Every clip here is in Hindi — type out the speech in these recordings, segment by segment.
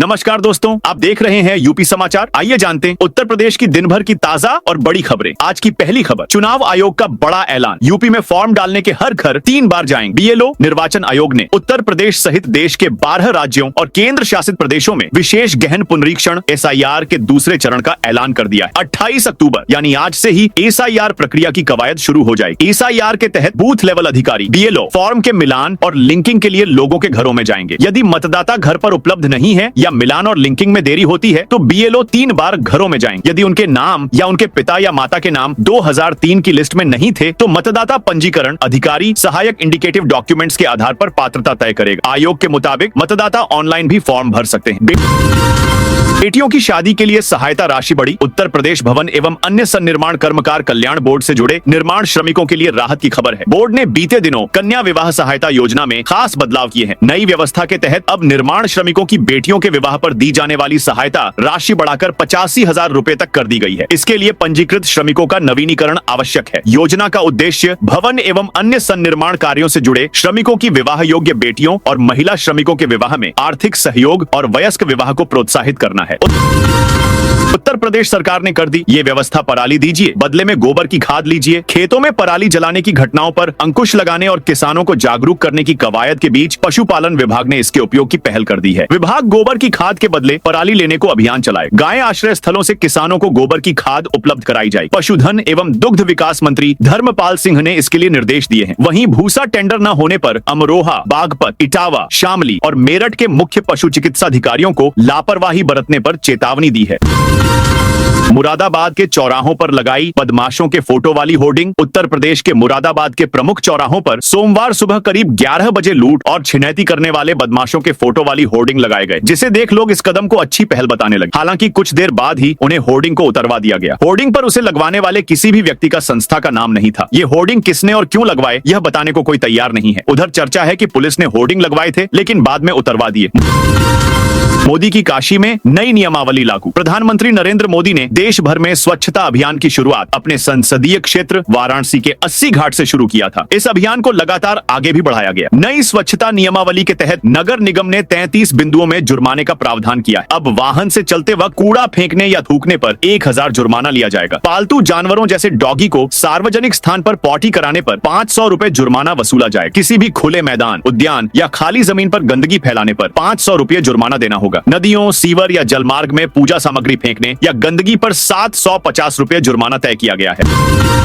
नमस्कार दोस्तों, आप देख रहे हैं यूपी समाचार। आइए जानते हैं उत्तर प्रदेश की दिन भर की ताजा और बड़ी खबरें। आज की पहली खबर, चुनाव आयोग का बड़ा ऐलान। यूपी में फॉर्म डालने के हर घर 3 बार जाएंगे। बीएलओ निर्वाचन आयोग ने उत्तर प्रदेश सहित देश के 12 राज्यों और केंद्र शासित प्रदेशों में विशेष गहन पुनरीक्षण SIR के दूसरे चरण का ऐलान कर दिया है। 28 अक्टूबर यानी आज से ही SIR प्रक्रिया की कवायद शुरू हो जाएगी। SIR के तहत बूथ लेवल अधिकारी BLO फॉर्म के मिलान और लिंकिंग के लिए लोगों के घरों में जाएंगे। यदि मतदाता घर पर उपलब्ध नहीं है या मिलान और लिंकिंग में देरी होती है तो BLO 3 बार घरों में जाएंगे। यदि उनके नाम या उनके पिता या माता के नाम 2003 की लिस्ट में नहीं थे तो मतदाता पंजीकरण अधिकारी सहायक इंडिकेटिव डॉक्यूमेंट्स के आधार पर पात्रता तय करेगा। आयोग के मुताबिक मतदाता ऑनलाइन भी फॉर्म भर सकते हैं। बेटियों की शादी के लिए सहायता राशि बढ़ी। उत्तर प्रदेश भवन एवं अन्य सन्निर्माण कर्मकार कल्याण बोर्ड से जुड़े निर्माण श्रमिकों के लिए राहत की खबर है। बोर्ड ने बीते दिनों कन्या विवाह सहायता योजना में खास बदलाव किए हैं। नई व्यवस्था के तहत अब निर्माण श्रमिकों की बेटियों के विवाह पर दी जाने वाली सहायता राशि बढ़ाकर 85,000 रूपए तक कर दी गई है। इसके लिए पंजीकृत श्रमिकों का नवीनीकरण आवश्यक है। योजना का उद्देश्य भवन एवं अन्य सन्निर्माण कार्यों से जुड़े श्रमिकों की विवाह योग्य बेटियों और महिला श्रमिकों के विवाह में आर्थिक सहयोग और वयस्क विवाह को प्रोत्साहित करना है। उत्तर प्रदेश सरकार ने कर दी ये व्यवस्था। पराली दीजिए, बदले में गोबर की खाद लीजिए। खेतों में पराली जलाने की घटनाओं पर अंकुश लगाने और किसानों को जागरूक करने की कवायद के बीच पशुपालन विभाग ने इसके उपयोग की पहल कर दी है। विभाग गोबर की खाद के बदले पराली लेने को अभियान चलाए। गाय आश्रय स्थलों से किसानों को गोबर की खाद उपलब्ध कराई जाए। पशुधन एवं दुग्ध विकास मंत्री धर्मपाल सिंह ने इसके लिए निर्देश दिए हैं। वहीं भूसा टेंडर न होने पर अमरोहा, बागपत, इटावा, शामली और मेरठ के मुख्य पशु चिकित्सा अधिकारियों को लापरवाही बरतने पर चेतावनी दी है। मुरादाबाद के चौराहों पर लगाई बदमाशों के फोटो वाली होर्डिंग। उत्तर प्रदेश के मुरादाबाद के प्रमुख चौराहों पर सोमवार सुबह करीब 11 बजे लूट और छिनैती करने वाले बदमाशों के फोटो वाली होर्डिंग लगाए गए, जिसे देख लोग इस कदम को अच्छी पहल बताने लगे। हालांकि कुछ देर बाद ही उन्हें होर्डिंग को उतरवा दिया गया। होर्डिंग पर उसे लगवाने वाले किसी भी व्यक्ति का संस्था का नाम नहीं था। ये होर्डिंग किसने और क्यों लगवाए यह बताने को कोई तैयार नहीं है। उधर चर्चा है कि पुलिस ने होर्डिंग लगवाए थे लेकिन बाद में उतरवा दिए। मोदी की काशी में नई नियमावली लागू। प्रधानमंत्री नरेंद्र मोदी ने देश भर में स्वच्छता अभियान की शुरुआत अपने संसदीय क्षेत्र वाराणसी के 80 घाट से शुरू किया था। इस अभियान को लगातार आगे भी बढ़ाया गया। नई स्वच्छता नियमावली के तहत नगर निगम ने 33 बिंदुओं में जुर्माने का प्रावधान किया है। अब वाहन से चलते वक्त कूड़ा फेंकने या थूकने पर 1000 जुर्माना लिया जाएगा। पालतू जानवरों जैसे डॉगी को सार्वजनिक स्थान पर पॉटी कराने पर 500 रूपए जुर्माना वसूला जाए। किसी भी खुले मैदान, उद्यान या खाली जमीन पर गंदगी फैलाने पर 500 रूपए जुर्माना देना होगा। नदियों, सीवर या जलमार्ग में पूजा सामग्री फेंकने या गंदगी पर 750 रूपए जुर्माना तय किया गया है।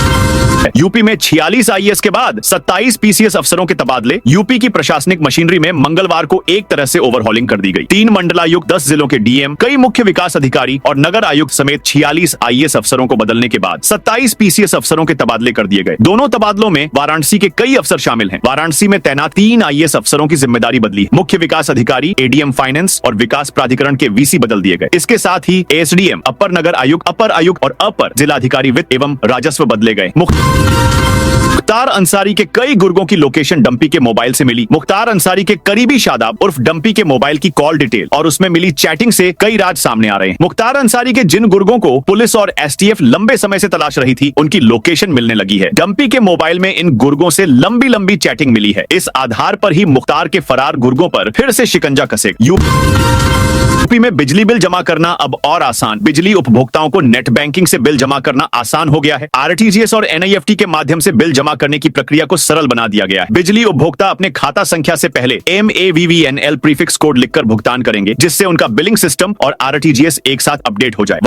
यूपी में 46 IAS के बाद 27 PCS अफसरों के तबादले। यूपी की प्रशासनिक मशीनरी में मंगलवार को एक तरह से ओवरहॉलिंग कर दी गई। 3 मंडलायुक्त, 10 जिलों के DM, कई मुख्य विकास अधिकारी और नगर आयुक्त समेत 46 IAS अफसरों को बदलने के बाद 27 PCS अफसरों के तबादले कर दिए गए। दोनों तबादलों में वाराणसी के कई अफसर शामिल हैं। वाराणसी में तैनात 3 IAS अफसरों की जिम्मेदारी बदली। मुख्य विकास अधिकारी, ADM फाइनेंस और विकास प्राधिकरण के VC बदल दिए गए। इसके साथ ही SDM, अपर नगर आयुक्त, अपर आयुक्त और अपर जिलाधिकारी वित्त एवं राजस्व बदले गए। मुख्तार अंसारी के कई गुर्गों की लोकेशन डंपी के मोबाइल से मिली। मुख्तार अंसारी के करीबी शादाब उर्फ डंपी के मोबाइल की कॉल डिटेल और उसमें मिली चैटिंग से कई राज सामने आ रहे हैं। मुख्तार अंसारी के जिन गुर्गों को पुलिस और STF लंबे समय से तलाश रही थी, उनकी लोकेशन मिलने लगी है। डंपी के मोबाइल में इन गुर्गों से लंबी लंबी चैटिंग मिली है। इस आधार पर ही मुख्तार के फरार गुर्गों पर फिर से शिकंजा कसेगा। यूपी में बिजली बिल जमा करना अब और आसान। बिजली उपभोक्ताओं को नेट बैंकिंग से बिल जमा करना आसान हो गया है। RTGS और NIFT के माध्यम से बिल जमा करने की प्रक्रिया को सरल बना दिया गया है। बिजली उपभोक्ता अपने खाता संख्या से पहले MAVVNL प्रीफिक्स कोड लिखकर भुगतान करेंगे, जिससे उनका बिलिंग सिस्टम और RTGS एक साथ अपडेट हो जाए।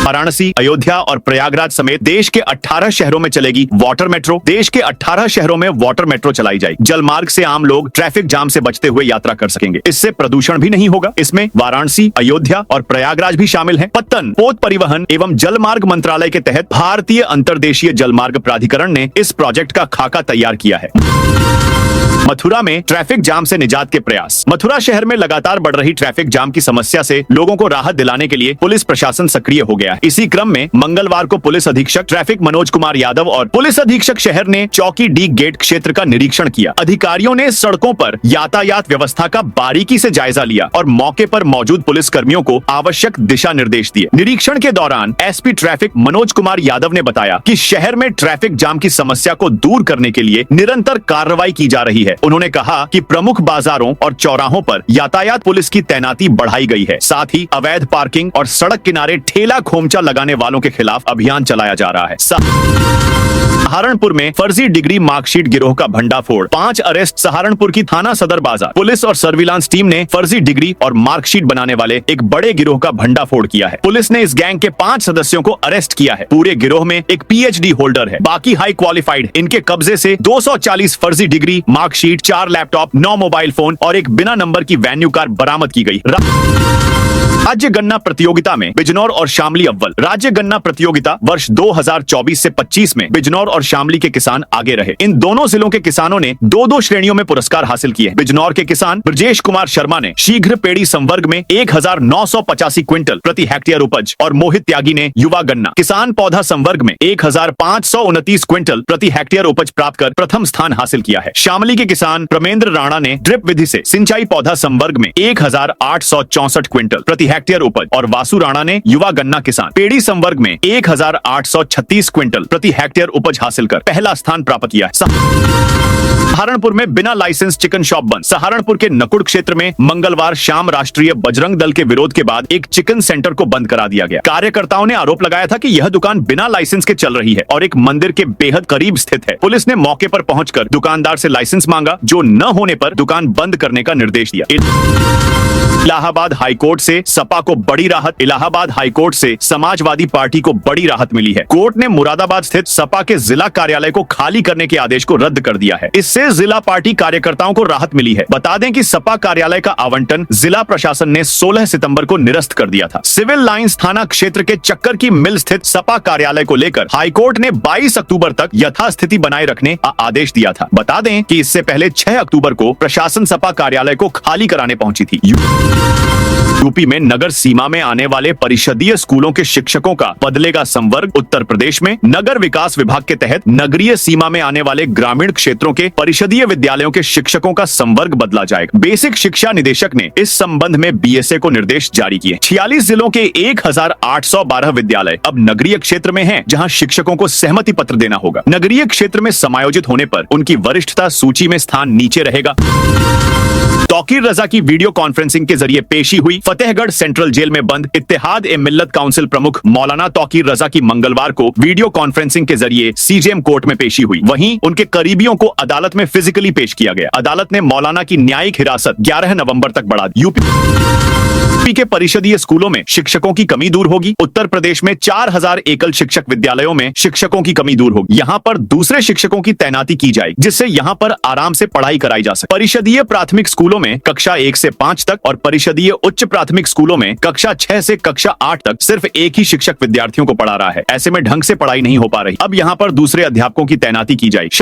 वाराणसी, अयोध्या और प्रयागराज समेत देश के 18 शहरों में चलेगी वाटर मेट्रो। देश के 18 शहरों में वाटर मेट्रो चलाई जाएगी। जलमार्ग से आम लोग ट्रैफिक जाम से बचते हुए यात्रा कर सकेंगे। इससे प्रदूषण भी नहीं होगा। इसमें वाराणसी, अयोध्या और प्रयागराज भी शामिल हैं। पत्तन, पोत परिवहन एवं जलमार्ग मंत्रालय के तहत भारतीय अंतर्देशीय जलमार्ग प्राधिकरण ने इस प्रोजेक्ट का खाका तैयार किया है। मथुरा में ट्रैफिक जाम से निजात के प्रयास। मथुरा शहर में लगातार बढ़ रही ट्रैफिक जाम की समस्या से लोगों को राहत दिलाने के लिए पुलिस प्रशासन सक्रिय हो गया है। इसी क्रम में मंगलवार को पुलिस अधीक्षक ट्रैफिक मनोज कुमार यादव और पुलिस अधीक्षक शहर ने चौकी डी गेट क्षेत्र का निरीक्षण किया। अधिकारियों ने सड़कों पर यातायात व्यवस्था का बारीकी से जायजा लिया और मौके पर मौजूद पुलिस कर्मियों को आवश्यक दिशा निर्देश दिए। निरीक्षण के दौरान SP ट्रैफिक मनोज कुमार यादव ने बताया कि शहर में ट्रैफिक जाम की समस्या को दूर करने के लिए निरंतर कार्रवाई की जा रही है है। उन्होंने कहा कि प्रमुख बाजारों और चौराहों पर यातायात पुलिस की तैनाती बढ़ाई गई है। साथ ही अवैध पार्किंग और सड़क किनारे ठेला खोमचा लगाने वालों के खिलाफ अभियान चलाया जा रहा है। सहारनपुर में फर्जी डिग्री मार्कशीट गिरोह का भंडाफोड़, 5 अरेस्ट। सहारनपुर की थाना सदर बाजार पुलिस और सर्विलांस टीम ने फर्जी डिग्री और मार्कशीट बनाने वाले एक बड़े गिरोह का भंडाफोड़ किया है। पुलिस ने इस गैंग के 5 सदस्यों को अरेस्ट किया है। पूरे गिरोह में एक PhD होल्डर है, बाकी हाई क्वालिफाइड। इनके कब्जे से 240 फर्जी degree marksheet, 4 laptop, 9 mobile phone और एक बिना नंबर की वेन्यू कार बरामद की गई। राज्य गन्ना प्रतियोगिता में बिजनौर और शामली अव्वल। राज्य गन्ना प्रतियोगिता वर्ष 2024 से 25 में बिजनौर और शामली के किसान आगे रहे। इन दोनों जिलों के किसानों ने 2-2 श्रेणियों में पुरस्कार हासिल किए। बिजनौर के किसान ब्रजेश कुमार शर्मा ने शीघ्र पेड़ी संवर्ग में 1985 क्विंटल प्रति हेक्टेयर उपज और मोहित त्यागी ने युवा गन्ना किसान पौधा संवर्ग में 1529 क्विंटल प्रति हेक्टेयर उपज प्राप्त कर प्रथम स्थान हासिल किया है। शामली के किसान प्रमेंद्र राणा ने ड्रिप विधि से सिंचाई पौधा संवर्ग में 1864 क्विंटल प्रति हेक्टेयर उपज और वासु राणा ने युवा गन्ना किसान पेड़ी संवर्ग में 1836 क्विंटल प्रति हेक्टेयर उपज हासिल कर पहला स्थान प्राप्त किया है। सहारनपुर में बिना लाइसेंस चिकन शॉप बंद। सहारनपुर के नकुड़ क्षेत्र में मंगलवार शाम राष्ट्रीय बजरंग दल के विरोध के बाद एक चिकन सेंटर को बंद करा दिया गया। कार्यकर्ताओं ने आरोप लगाया था कि यह दुकान बिना लाइसेंस के चल रही है और एक मंदिर के बेहद करीब स्थित है। पुलिस ने मौके पर पहुंचकर दुकानदार से लाइसेंस मांगा, जो न होने पर दुकान बंद करने का निर्देश दिया। इलाहाबाद हाईकोर्ट से सपा को बड़ी राहत। इलाहाबाद हाईकोर्ट से समाजवादी पार्टी को बड़ी राहत मिली है। कोर्ट ने मुरादाबाद स्थित सपा के जिला कार्यालय को खाली करने के आदेश को रद्द कर दिया है। इससे जिला पार्टी कार्यकर्ताओं को राहत मिली है। बता दें कि सपा कार्यालय का आवंटन जिला प्रशासन ने 16 सितंबर को निरस्त कर दिया था। सिविल लाइंस थाना क्षेत्र के चक्कर की मिल स्थित सपा कार्यालय को लेकर हाईकोर्ट ने 22 अक्टूबर तक यथास्थिति बनाए रखने का आदेश दिया था। बता दें कि इससे पहले 6 अक्टूबर को प्रशासन सपा कार्यालय को खाली कराने पहुंची थी। यूपी में नगर सीमा में आने वाले परिषदीय स्कूलों के शिक्षकों का बदलेगा संवर्ग। उत्तर प्रदेश में नगर विकास विभाग के तहत नगरीय सीमा में आने वाले ग्रामीण क्षेत्रों के परिषदीय विद्यालयों के शिक्षकों का संवर्ग बदला जाएगा। बेसिक शिक्षा निदेशक ने इस संबंध में BSA को निर्देश जारी किए। 46 जिलों के 1812 विद्यालय अब नगरीय क्षेत्र में हैं, जहां शिक्षकों को सहमति पत्र देना होगा। नगरीय क्षेत्र में समायोजित होने पर उनकी वरिष्ठता सूची में स्थान नीचे रहेगा। तौकीर रजा की वीडियो कॉन्फ्रेंसिंग के जरिए पेशी हुई। फतेहगढ़ सेंट्रल जेल में बंद इत्तेहाद ए मिल्लत काउंसिल प्रमुख मौलाना तौकीर रजा की मंगलवार को वीडियो कॉन्फ्रेंसिंग के जरिए CJM कोर्ट में पेशी हुई। वहीं उनके करीबियों को अदालत में फिजिकली पेश किया गया। अदालत ने मौलाना की न्यायिक हिरासत 11 नवंबर तक बढ़ा दी। यूपी के परिषदीय स्कूलों में शिक्षकों की कमी दूर होगी। उत्तर प्रदेश में 4000 एकल शिक्षक विद्यालयों में शिक्षकों की कमी दूर होगी। यहाँ पर दूसरे शिक्षकों की तैनाती की जाएगी, जिससे यहाँ पर आराम से पढ़ाई कराई जा सके। परिषदीय प्राथमिक स्कूलों में कक्षा 1 से 5 तक और परिषदीय उच्च प्राथमिक स्कूलों में कक्षा 6 से कक्षा 8 तक सिर्फ एक ही शिक्षक विद्यार्थियों को पढ़ा रहा है। ऐसे में ढंग से पढ़ाई नहीं हो पा रही। अब यहाँ पर दूसरे अध्यापकों की तैनाती की जाएगी।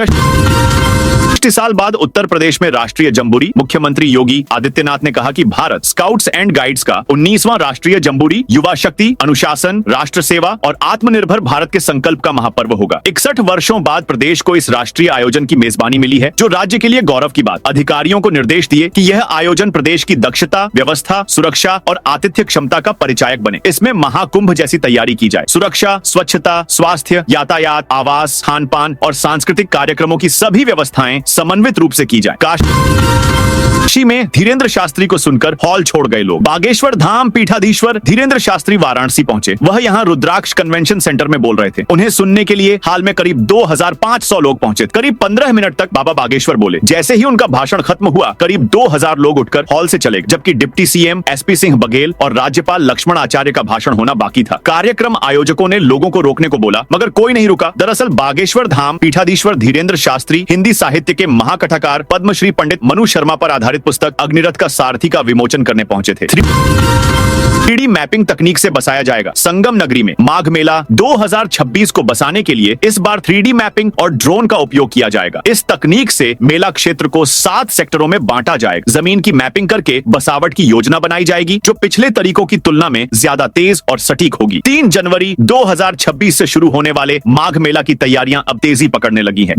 60 साल बाद उत्तर प्रदेश में राष्ट्रीय जम्बूरी। मुख्यमंत्री योगी आदित्यनाथ ने कहा कि भारत स्काउट्स एंड गाइड्स का 19वां राष्ट्रीय जम्बूरी युवा शक्ति, अनुशासन, राष्ट्र सेवा और आत्मनिर्भर भारत के संकल्प का महापर्व होगा। 61 वर्षों बाद प्रदेश को इस राष्ट्रीय आयोजन की मेजबानी मिली है, जो राज्य के लिए गौरव की बात। अधिकारियों को निर्देश दिए कि यह आयोजन प्रदेश की दक्षता, व्यवस्था, सुरक्षा और आतिथ्य क्षमता का परिचायक बने। इसमें महाकुंभ जैसी तैयारी की जाए। सुरक्षा, स्वच्छता, स्वास्थ्य, यातायात, आवास, खान पान और सांस्कृतिक कार्यक्रमों की सभी व्यवस्थाएं समन्वित रूप से की जाए। काशी में धीरेन्द्र शास्त्री को सुनकर हॉल छोड़ गए लोग। बागेश्वर धाम पीठाधीश्वर धीरेन्द्र शास्त्री वाराणसी पहुंचे। वह यहां रुद्राक्ष कन्वेंशन सेंटर में बोल रहे थे। उन्हें सुनने के लिए हाल में करीब 2500 लोग पहुंचे। करीब 15 मिनट तक बाबा बागेश्वर बोले। जैसे ही उनका भाषण खत्म हुआ, करीब 2000 लोग उठकर हॉल से चले, जबकि deputy CM SP Singh Baghel और राज्यपाल लक्ष्मण आचार्य का भाषण होना बाकी था। कार्यक्रम आयोजकों ने लोगों को रोकने को बोला, मगर कोई नहीं रुका। दरअसल बागेश्वर धाम पीठाधीश्वर धीरेन्द्र शास्त्री हिंदी साहित्य के महाकथाकार पद्मश्री पंडित मनु शर्मा पर आधारित पुस्तक अग्निरथ का सारथी का विमोचन करने पहुंचे थे। 3D मैपिंग तकनीक से बसाया जाएगा संगम नगरी में माघ मेला 2026 को बसाने के लिए इस बार 3D मैपिंग और ड्रोन का उपयोग किया जाएगा। इस तकनीक से मेला क्षेत्र को 7 सेक्टरों में बांटा जाएगा। जमीन की मैपिंग करके बसावट की योजना बनाई जाएगी, जो पिछले तरीकों की तुलना में ज्यादा तेज और सटीक होगी। 3 जनवरी 2026 से शुरू होने वाले माघ मेला की तैयारियां अब तेजी पकड़ने लगी हैं।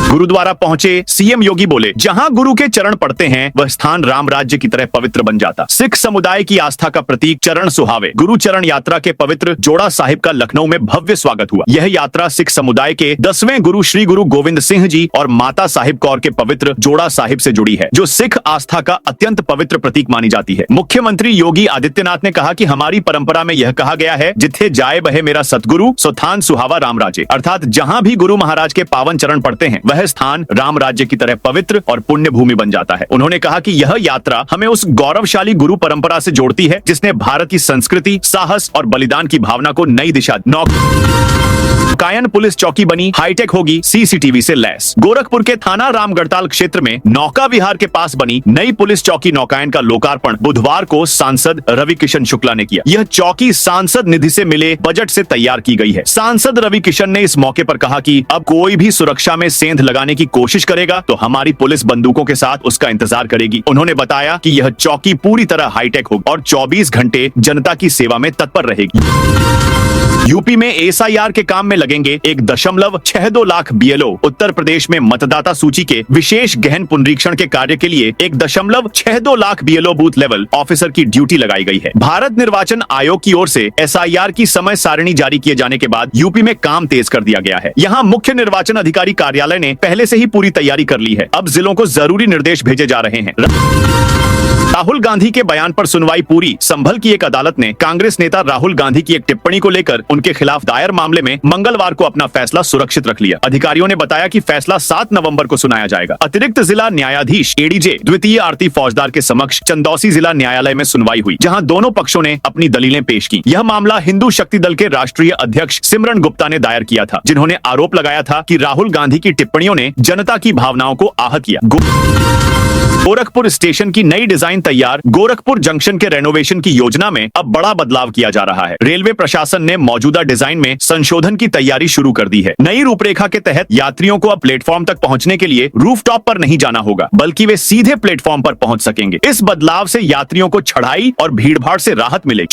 गुरुद्वारा पहुंचे CM योगी बोले, जहां गुरु के चरण पड़ते हैं वह स्थान राम राज्य की तरह पवित्र बन जाता। सिख समुदाय की आस्था का प्रतीक चरण सुहावे गुरु चरण यात्रा के पवित्र जोड़ा साहिब का लखनऊ में भव्य स्वागत हुआ। यह यात्रा सिख समुदाय के 10वें गुरु श्री गुरु गोविंद सिंह जी और माता साहिब कौर के पवित्र जोड़ा साहिब से जुड़ी है, जो सिख आस्था का अत्यंत पवित्र प्रतीक मानी जाती है। मुख्यमंत्री योगी आदित्यनाथ ने कहा कि हमारी परंपरा में यह कहा गया है, जिथे जाए बहे मेरा सतगुरु सो थान सुहावा राम राजे, अर्थात जहाँ भी गुरु महाराज के पावन चरण पड़ते हैं वह स्थान राम राज्य की तरह पवित्र और पुण्य भूमि बन जाता है। उन्होंने कहा कि यह यात्रा हमें उस गौरवशाली गुरु परंपरा से जोड़ती है जिसने भारत की संस्कृति, साहस और बलिदान की भावना को नई दिशा कायन पुलिस चौकी बनी हाईटेक होगी सीसीटीवी से लैस। गोरखपुर के थाना रामगढ़ताल क्षेत्र में नौका विहार के पास बनी नई पुलिस चौकी नौकायन का लोकार्पण बुधवार को सांसद रवि किशन शुक्ला ने किया। यह चौकी सांसद निधि से मिले बजट से तैयार की गई है। सांसद रवि किशन ने इस मौके पर कहा कि अब कोई भी सुरक्षा में सेंध लगाने की कोशिश करेगा तो हमारी पुलिस बंदूकों के साथ उसका इंतजार करेगी। उन्होंने बताया कि यह चौकी पूरी तरह हाईटेक होगी और 24 घंटे जनता की सेवा में तत्पर रहेगी। यूपी में एसआईआर के काम में लगेंगे 1.62 लाख बीएलओ। उत्तर प्रदेश में मतदाता सूची के विशेष गहन पुनरीक्षण के कार्य के लिए 1.62 lakh BLO booth level officer की ड्यूटी लगाई गई है। भारत निर्वाचन आयोग की ओर से एसआईआर की समय सारणी जारी किए जाने के बाद यूपी में काम तेज कर दिया गया है। यहाँ मुख्य निर्वाचन अधिकारी कार्यालय ने पहले से ही पूरी तैयारी कर ली है। अब जिलों को जरूरी निर्देश भेजे जा रहे हैं। राहुल गांधी के बयान पर सुनवाई पूरी। संभल की एक अदालत ने कांग्रेस नेता राहुल गांधी की एक टिप्पणी को लेकर उनके खिलाफ दायर मामले में मंगलवार को अपना फैसला सुरक्षित रख लिया। अधिकारियों ने बताया कि फैसला 7 नवंबर को सुनाया जाएगा। अतिरिक्त जिला न्यायाधीश एडीजे द्वितीय आरती फौजदार के समक्ष चंदौसी जिला न्यायालय में सुनवाई हुई, जहां दोनों पक्षों ने अपनी दलीलें पेश की। यह मामला हिंदू शक्ति दल के राष्ट्रीय अध्यक्ष सिमरन गुप्ता ने दायर किया था, जिन्होंने आरोप लगाया था कि राहुल गांधी की टिप्पणियों ने जनता की भावनाओं को आहत किया। गोरखपुर स्टेशन की नई डिजाइन तैयार। गोरखपुर जंक्शन के रेनोवेशन की योजना में अब बड़ा बदलाव किया जा रहा है। रेलवे प्रशासन ने मौजूदा डिजाइन में संशोधन की तैयारी शुरू कर दी है। नई रूपरेखा के तहत यात्रियों को अब प्लेटफॉर्म तक पहुंचने के लिए रूफटॉप पर नहीं जाना होगा, बल्कि वे सीधे प्लेटफॉर्म पर पहुंच सकेंगे। इस बदलाव से यात्रियों को चढ़ाई और भीड़भाड़ से राहत मिले।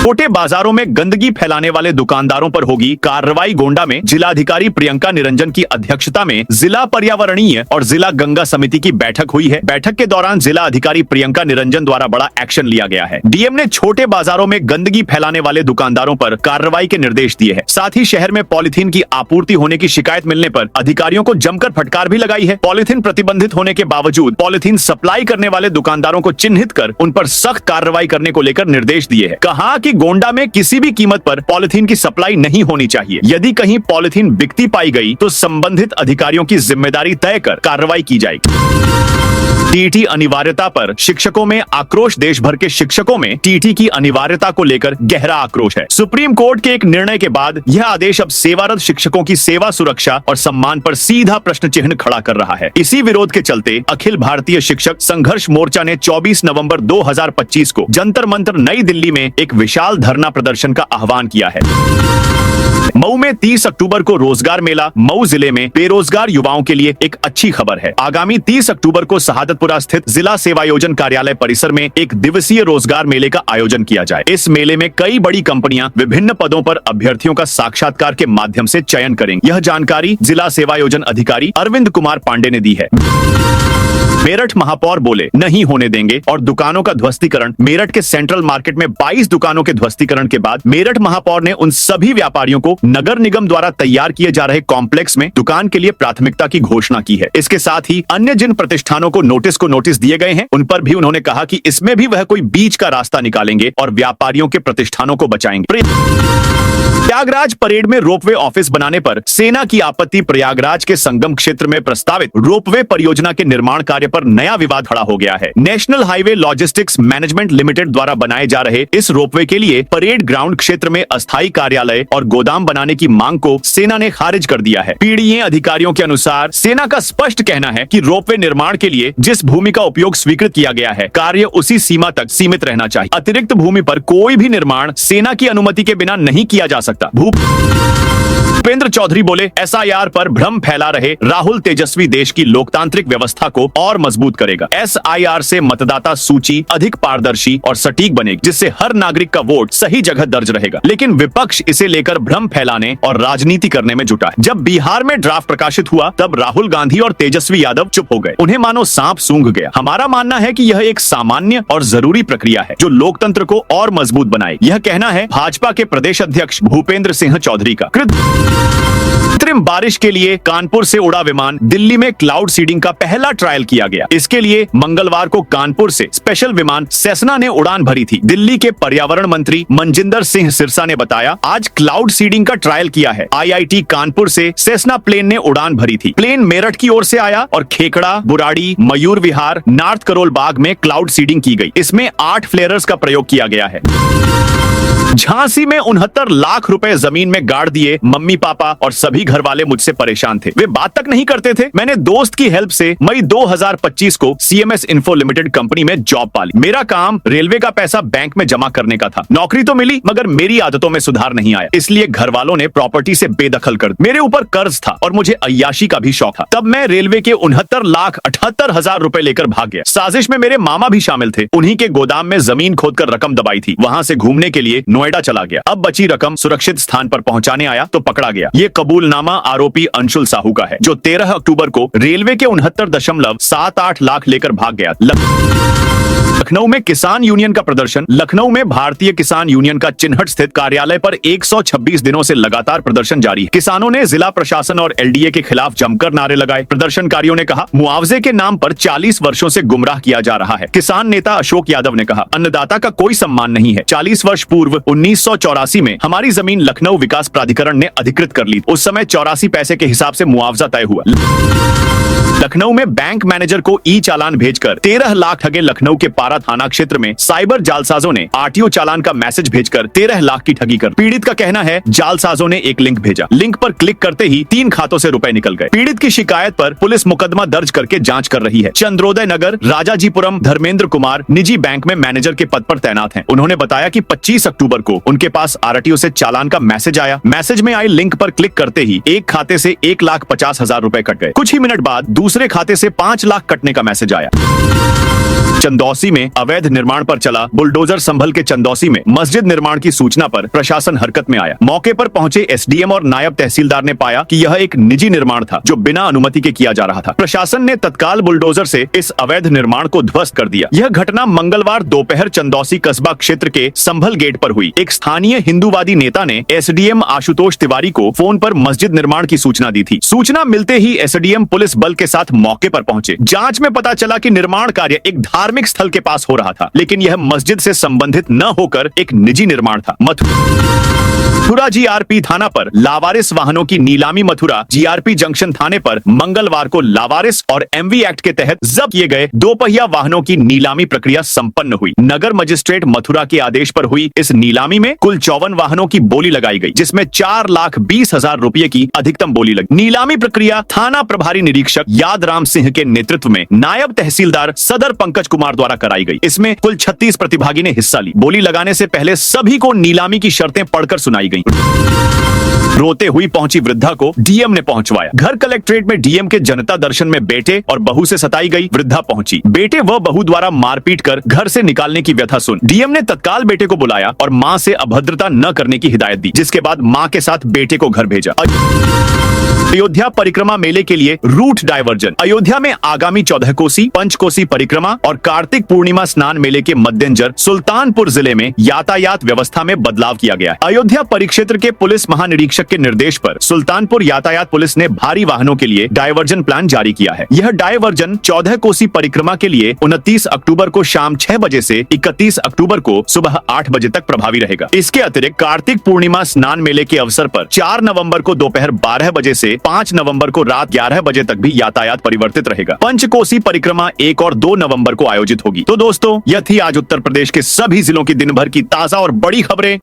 छोटे बाजारों में गंदगी फैलाने वाले दुकानदारों पर होगी कार्रवाई। गोंडा में जिलाधिकारी प्रियंका निरंजन की अध्यक्षता में जिला पर्यावरणीय और जिला गंगा समिति की बैठक हुई है। बैठक के दौरान जिला अधिकारी प्रियंका निरंजन द्वारा बड़ा एक्शन लिया गया है। डीएम ने छोटे बाजारों में गंदगी फैलाने वाले दुकानदारों पर कार्रवाई के निर्देश दिए हैं। साथ ही शहर में पॉलीथीन की आपूर्ति होने की शिकायत मिलने पर अधिकारियों को जमकर फटकार भी लगाई है। पॉलीथीन प्रतिबंधित होने के बावजूद पॉलीथीन सप्लाई करने वाले दुकानदारों को चिन्हित कर उन पर सख्त कार्रवाई करने को लेकर निर्देश दिए हैं। कहा कि गोंडा में किसी भी कीमत पर पॉलीथीन की सप्लाई नहीं होनी चाहिए। यदि कहीं पॉलीथीन बिकती पाई गई तो संबंधित अधिकारियों की जिम्मेदारी तय कर कार्रवाई की जाएगी। टीटी अनिवार्यता पर शिक्षकों में आक्रोश। देश भर के शिक्षकों में टीटी की अनिवार्यता को लेकर गहरा आक्रोश है। सुप्रीम कोर्ट के एक निर्णय के बाद यह आदेश अब सेवारत शिक्षकों की सेवा सुरक्षा और सम्मान पर सीधा प्रश्न चिन्ह खड़ा कर रहा है। इसी विरोध के चलते अखिल भारतीय शिक्षक संघर्ष मोर्चा ने 24 नवंबर 2025 को जंतर मंतर नई दिल्ली में एक विशाल धरना प्रदर्शन का आह्वान किया है। मऊ में 30 अक्टूबर को रोजगार मेला। मऊ जिले में बेरोजगार युवाओं के लिए एक अच्छी खबर है। आगामी 30 अक्टूबर को शहादतपुरा स्थित जिला सेवायोजन कार्यालय परिसर में एक दिवसीय रोजगार मेले का आयोजन किया जाए। इस मेले में कई बड़ी कंपनियां विभिन्न पदों पर अभ्यर्थियों का साक्षात्कार के माध्यम से चयन करेंगी। यह जानकारी जिला सेवायोजन अधिकारी अरविंद कुमार पांडे ने दी है। मेरठ महापौर बोले नहीं होने देंगे और दुकानों का ध्वस्तीकरण। मेरठ के सेंट्रल मार्केट में 22 दुकानों के ध्वस्तीकरण के बाद मेरठ महापौर ने उन सभी व्यापारियों को नगर निगम द्वारा तैयार किए जा रहे कॉम्प्लेक्स में दुकान के लिए प्राथमिकता की घोषणा की है। इसके साथ ही अन्य जिन प्रतिष्ठानों को नोटिस दिए गए हैं उन पर भी उन्होंने कहा कि इसमें भी वह कोई बीच का रास्ता निकालेंगे और व्यापारियों के प्रतिष्ठानों को बचाएंगे। प्रयागराज परेड में रोपवे ऑफिस बनाने पर सेना की आपत्ति। प्रयागराज के संगम क्षेत्र में प्रस्तावित रोपवे परियोजना के निर्माण कार्य पर नया विवाद खड़ा हो गया है। National highway logistics management limited द्वारा बनाए जा रहे इस रोपवे के लिए परेड ग्राउंड क्षेत्र में अस्थायी कार्यालय और गोदाम बनाने की मांग को सेना ने खारिज कर दिया है। पीडीए अधिकारियों के अनुसार सेना का स्पष्ट कहना है कि रोपवे निर्माण के लिए जिस भूमि का उपयोग स्वीकृत किया गया है कार्य उसी सीमा तक सीमित रहना चाहिए। अतिरिक्त भूमि पर कोई भी निर्माण सेना की अनुमति के बिना नहीं किया जा सकता। भूपेंद्र चौधरी बोले, एसआईआर पर भ्रम फैला रहे राहुल तेजस्वी देश की लोकतांत्रिक व्यवस्था को और मजबूत करेगा। एसआईआर से मतदाता सूची अधिक पारदर्शी और सटीक बनेगी, जिससे हर नागरिक का वोट सही जगह दर्ज रहेगा। लेकिन विपक्ष इसे लेकर भ्रम फैलाने और राजनीति करने में जुटा है। जब बिहार में ड्राफ्ट प्रकाशित हुआ तब राहुल गांधी और तेजस्वी यादव चुप हो गए। उन्हें मानो सांप सूंघ गया। हमारा मानना है कि यह एक सामान्य और जरूरी प्रक्रिया है जो लोकतंत्र को और मजबूत बनाए। यह कहना है भाजपा के प्रदेश अध्यक्ष भूपेंद्र सिंह चौधरी का। कृत्रिम बारिश के लिए कानपुर से उड़ा विमान। दिल्ली में क्लाउड सीडिंग का पहला ट्रायल किया गया। इसके लिए मंगलवार को कानपुर से स्पेशल विमान सेसना ने उड़ान भरी थी। दिल्ली के पर्यावरण मंत्री मनजिंदर सिंह सिरसा ने बताया, आज क्लाउड सीडिंग का ट्रायल किया है। आईआईटी कानपुर से सेसना प्लेन ने उड़ान भरी थी। प्लेन मेरठ की ओर से आया और खेकड़ा, बुराड़ी, मयूर विहार, नॉर्थ करोल बाग में क्लाउड सीडिंग की गई। इसमें 8 फ्लेयर्स का प्रयोग किया गया है। झांसी में 69 लाख रुपए जमीन में गाड़ दिए मम्मी पापा और सभी घर वाले मुझसे परेशान थे। वे बात तक नहीं करते थे। मैंने दोस्त की हेल्प से मई 2025 को सीएमएस इन्फो लिमिटेड कंपनी में जॉब पाली। मेरा काम रेलवे का पैसा बैंक में जमा करने का था। नौकरी तो मिली मगर मेरी आदतों में सुधार नहीं आया, इसलिए घर वालों ने प्रॉपर्टी से बेदखल कर दी। मेरे ऊपर कर्ज था और मुझे अय्याशी का भी शौक था। तब मैं रेलवे के 69,78,000 रुपए लेकर भाग गया। साजिश में मेरे मामा भी शामिल थे। उन्हीं के गोदाम में जमीन खोदकर रकम दबाई थी। वहां से घूमने के लिए नोएडा चला गया। अब बची रकम सुरक्षित स्थान पर पहुंचाने आया तो पकड़ा गया। ये कबूलनामा आरोपी अंशुल साहू का है, जो 13 अक्टूबर को रेलवे के 69.78 लाख लेकर भाग गया। लखनऊ में किसान यूनियन का प्रदर्शन। लखनऊ में भारतीय किसान यूनियन का चिन्हट स्थित कार्यालय पर 126 दिनों से लगातार प्रदर्शन जारी है। किसानों ने जिला प्रशासन और एलडीए के खिलाफ जमकर नारे लगाए। प्रदर्शनकारियों ने कहा, मुआवजे के नाम पर 40 वर्षों से गुमराह किया जा रहा है। किसान नेता अशोक यादव ने कहा, अन्नदाता का कोई सम्मान नहीं है। 40 वर्ष पूर्व 1984 में हमारी जमीन लखनऊ विकास प्राधिकरण ने अधिकृत कर ली। उस समय 84 पैसे के हिसाब से मुआवजा तय हुआ। लखनऊ में बैंक मैनेजर को ई चालान भेजकर 13 लाख ठगे। लखनऊ के पारा थाना क्षेत्र में साइबर जालसाजों ने आरटीओ चालान का मैसेज भेजकर 13 लाख की ठगी कर। पीड़ित का कहना है, जालसाजों ने एक लिंक भेजा। लिंक पर क्लिक करते ही 3 खातों से रुपए निकल गए। पीड़ित की शिकायत पर पुलिस मुकदमा दर्ज करके जांच कर रही है। चंद्रोदय नगर राजाजीपुरम धर्मेंद्र कुमार निजी बैंक में मैनेजर के पद पर तैनात हैं। उन्होंने बताया कि 25 अक्टूबर को उनके पास आरटीओ से चालान का मैसेज आया। मैसेज में आई लिंक पर क्लिक करते ही एक खाते से 1,50,000 रुपए कट गए। कुछ ही मिनट बाद दूसरे खाते से 5 लाख कटने का मैसेज आया। चंदौसी में अवैध निर्माण पर चला बुलडोजर। संभल के चंदौसी में मस्जिद निर्माण की सूचना पर प्रशासन हरकत में आया। मौके पर पहुंचे एसडीएम और नायब तहसीलदार ने पाया कि यह एक निजी निर्माण था जो बिना अनुमति के किया जा रहा था। प्रशासन ने तत्काल बुलडोजर से इस अवैध निर्माण को ध्वस्त कर दिया। यह घटना मंगलवार दोपहर चंदौसी कस्बा क्षेत्र के संभल गेट पर हुई। एक स्थानीय हिंदूवादी नेता ने एसडीएम आशुतोष तिवारी को फोन पर मस्जिद निर्माण की सूचना दी थी। सूचना मिलते ही एसडीएम पुलिस बल के साथ मौके पर पहुंचे। जांच में पता चला कि निर्माण कार्य एक धार्मिक स्थल के पास हो रहा था, लेकिन यह मस्जिद से संबंधित न होकर एक निजी निर्माण था। मथुरा जीआरपी थाना पर लावारिस वाहनों की नीलामी। मथुरा जीआरपी जंक्शन थाने पर मंगलवार को लावारिस और एमवी एक्ट के तहत जब्त किए गए 2 पहिया वाहनों की नीलामी प्रक्रिया संपन्न हुई। नगर मजिस्ट्रेट मथुरा के आदेश पर हुई इस नीलामी में कुल 54 वाहनों की बोली लगाई गई, जिसमें 4,20,000 रुपए की अधिकतम बोली लगी। नीलामी प्रक्रिया थाना प्रभारी निरीक्षक यादराम सिंह के नेतृत्व में नायब तहसीलदार सदर पंकज कुमार द्वारा कराई गई। इसमें कुल 36 प्रतिभागी ने हिस्सा ली। बोली लगाने से पहले सभी को नीलामी की शर्तें पढ़कर सुनाई गई। रोते हुई पहुंची वृद्धा को डीएम ने पहुंचवाया। घर कलेक्ट्रेट में डीएम के जनता दर्शन में बेटे और बहू से सताई गई वृद्धा पहुंची। बेटे व बहू द्वारा मारपीट कर घर से निकालने की व्यथा सुन डीएम ने तत्काल बेटे को बुलाया और मां से अभद्रता न करने की हिदायत दी, जिसके बाद मां के साथ बेटे को घर भेजा। अयोध्या परिक्रमा मेले के लिए रूट डायवर्जन। अयोध्या में आगामी 14 कोसी, पंचकोसी परिक्रमा और कार्तिक पूर्णिमा स्नान मेले के मद्देनजर सुल्तानपुर जिले में यातायात व्यवस्था में बदलाव किया गया है। अयोध्या परिक्षेत्र के पुलिस महानिरीक्षक के निर्देश पर सुल्तानपुर यातायात पुलिस ने भारी वाहनों के लिए डायवर्जन प्लान जारी किया है। यह डायवर्जन 14 कोसी परिक्रमा के लिए 29 अक्टूबर को शाम 6 बजे से 31 अक्टूबर को सुबह 8 बजे तक प्रभावी रहेगा। इसके अतिरिक्त कार्तिक पूर्णिमा स्नान मेले के अवसर पर 4 नवंबर को दोपहर 12 बजे से 5 नवंबर को रात 11 बजे तक भी यातायात परिवर्तित रहेगा। पंचकोसी परिक्रमा 1 और 2 नवंबर को आयोजित होगी। तो दोस्तों, यह थी आज उत्तर प्रदेश के सभी जिलों की दिन भर की ताजा और बड़ी खबरें।